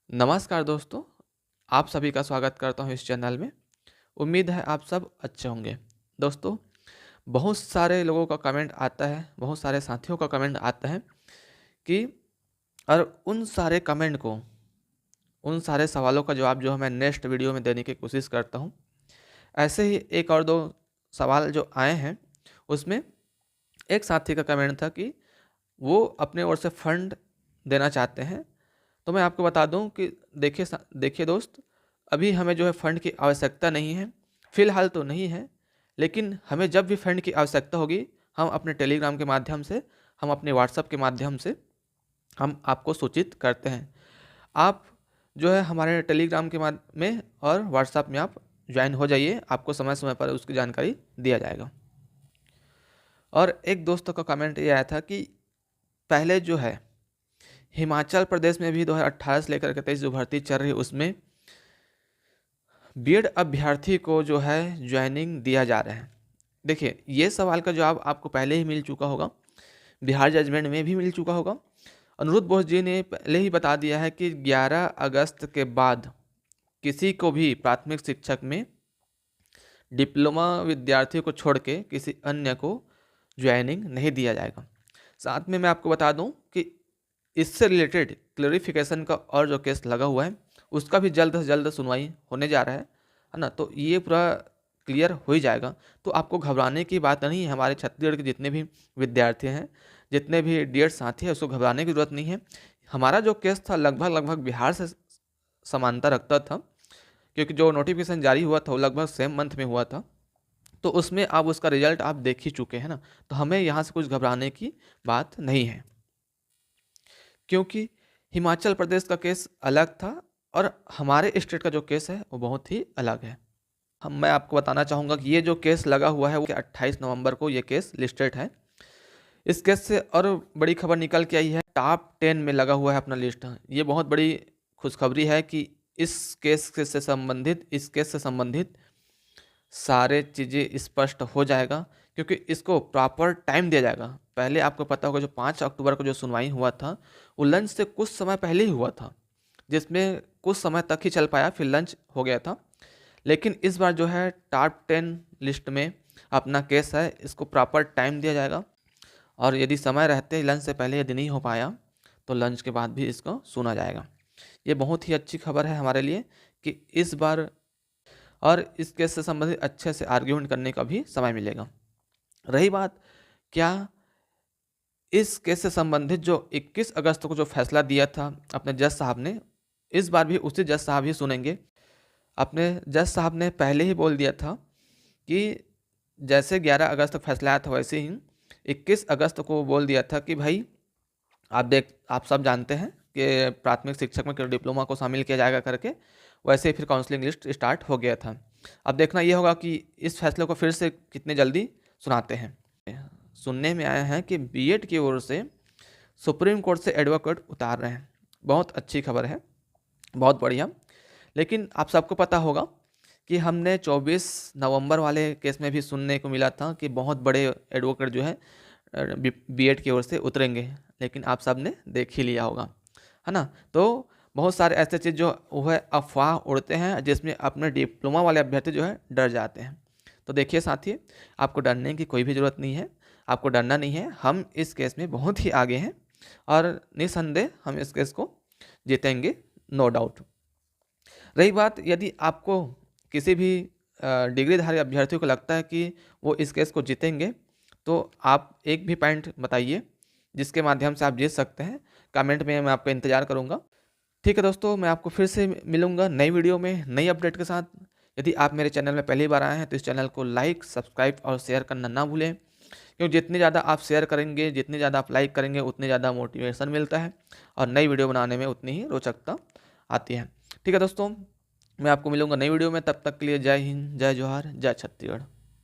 नमस्कार दोस्तों, आप सभी का स्वागत करता हूँ इस चैनल में। उम्मीद है आप सब अच्छे होंगे। दोस्तों, बहुत सारे लोगों का कमेंट आता है, बहुत सारे साथियों का कमेंट आता है कि और उन सारे कमेंट को, उन सारे सवालों का जवाब जो है मैं नेक्स्ट वीडियो में देने की कोशिश करता हूँ। ऐसे ही एक और दो सवाल जो आए हैं, उसमें एक साथी का कमेंट था कि वो अपने ओर से फंड देना चाहते हैं। तो मैं आपको बता दूं कि देखिए दोस्त, अभी हमें जो है फ़ंड की आवश्यकता नहीं है, फ़िलहाल तो नहीं है। लेकिन हमें जब भी फ़ंड की आवश्यकता होगी, हम अपने टेलीग्राम के माध्यम से, हम अपने व्हाट्सएप के माध्यम से हम आपको सूचित करते हैं। आप जो है हमारे टेलीग्राम के में और व्हाट्सएप में आप ज्वाइन हो जाइए, आपको समय समय पर उसकी जानकारी दिया जाएगा। और एक दोस्तों का कमेंट ये आया था कि पहले जो है हिमाचल प्रदेश में भी 2018 से लेकर के 23 जो भर्ती चल रही है, उसमें बीएड अभ्यर्थी को जो है ज्वाइनिंग दिया जा रहा है। देखिए, ये सवाल का जवाब आपको पहले ही मिल चुका होगा, बिहार जजमेंट में भी मिल चुका होगा। अनुरुद्ध बोस जी ने पहले ही बता दिया है कि 11 अगस्त के बाद किसी को भी प्राथमिक शिक्षक में डिप्लोमा विद्यार्थियों को छोड़ के किसी अन्य को ज्वाइनिंग नहीं दिया जाएगा। साथ में मैं आपको बता दूं कि इससे रिलेटेड क्लेरिफिकेशन का और जो केस लगा हुआ है, उसका भी जल्द से जल्द सुनवाई होने जा रहा है ना। तो ये पूरा क्लियर हो ही जाएगा, तो आपको घबराने की बात नहीं है। हमारे छत्तीसगढ़ के जितने भी विद्यार्थी हैं, जितने भी डीएड साथी हैं, उसको घबराने की ज़रूरत नहीं है। हमारा जो केस था लगभग लगभग बिहार से समानता रखता था, क्योंकि जो नोटिफिकेशन जारी हुआ था वो लगभग सेम मंथ में हुआ था। तो उसमें आप उसका रिजल्ट आप देख ही चुके हैं ना, तो हमें यहाँ से कुछ घबराने की बात नहीं है, क्योंकि हिमाचल प्रदेश का केस अलग था और हमारे स्टेट का जो केस है वो बहुत ही अलग है। मैं आपको बताना चाहूँगा कि ये जो केस लगा हुआ है वो 28 नवंबर को ये केस लिस्टेड है। इस केस से और बड़ी खबर निकल के आई है, टॉप 10 में लगा हुआ है अपना लिस्ट। ये बहुत बड़ी खुशखबरी है कि इस केस से संबंधित सारे चीज़ें स्पष्ट हो जाएगा, क्योंकि इसको प्रॉपर टाइम दिया जाएगा। पहले आपको पता होगा जो 5 अक्टूबर को जो सुनवाई हुआ था, वो लंच से कुछ समय पहले ही हुआ था, जिसमें कुछ समय तक ही चल पाया, फिर लंच हो गया था। लेकिन इस बार जो है टॉप 10 लिस्ट में अपना केस है, इसको प्रॉपर टाइम दिया जाएगा। और यदि समय रहते लंच से पहले यदि नहीं हो पाया, तो लंच के बाद भी इसको सुना जाएगा। ये बहुत ही अच्छी खबर है हमारे लिए कि इस बार और इस केस से संबंधित अच्छे से आर्ग्यूमेंट करने का भी समय मिलेगा। रही बात, क्या इस केस से संबंधित जो 21 अगस्त को जो फैसला दिया था अपने जज साहब ने, इस बार भी उसी जज साहब ही सुनेंगे। अपने जज साहब ने पहले ही बोल दिया था कि जैसे 11 अगस्त फैसला आया था, वैसे ही 21 अगस्त को बोल दिया था कि भाई आप सब जानते हैं कि प्राथमिक शिक्षक में डिप्लोमा को शामिल किया जाएगा करके, वैसे ही फिर काउंसलिंग लिस्ट स्टार्ट हो गया था। अब देखना ये होगा कि इस फैसले को फिर से कितने जल्दी सुनाते हैं। सुनने में आया है कि बीएड की ओर से सुप्रीम कोर्ट से एडवोकेट उतार रहे हैं। बहुत अच्छी खबर है, बहुत बढ़िया। लेकिन आप सबको पता होगा कि हमने 24 नवंबर वाले केस में भी सुनने को मिला था कि बहुत बड़े एडवोकेट जो है बीएड की ओर से उतरेंगे, लेकिन आप सब ने देख ही लिया होगा, है ना। तो बहुत सारे ऐसे चीज़ जो वह अफवाह उड़ते हैं, जिसमें अपने डिप्लोमा वाले अभ्यर्थी जो है डर जाते हैं। तो देखिए साथी, आपको डरने की कोई भी ज़रूरत नहीं है, आपको डरना नहीं है। हम इस केस में बहुत ही आगे हैं और निसंदेह हम इस केस को जीतेंगे, नो डाउट। रही बात, यदि आपको किसी भी डिग्रीधारी अभ्यर्थी को लगता है कि वो इस केस को जीतेंगे, तो आप एक भी पॉइंट बताइए जिसके माध्यम से आप जीत सकते हैं। कमेंट में मैं आपका इंतज़ार करूँगा। ठीक है दोस्तों, मैं आपको फिर से मिलूँगा नई वीडियो में नई अपडेट के साथ। यदि आप मेरे चैनल में पहली बार आए हैं तो इस चैनल को लाइक, सब्सक्राइब और शेयर करना ना भूलें, क्योंकि जितनी ज़्यादा आप शेयर करेंगे, जितनी ज़्यादा आप लाइक करेंगे, उतनी ज़्यादा मोटिवेशन मिलता है और नई वीडियो बनाने में उतनी ही रोचकता आती है। ठीक है दोस्तों, मैं आपको मिलूँगा नई वीडियो में। तब तक के लिए जय हिंद, जय जोहार, जय छत्तीसगढ़।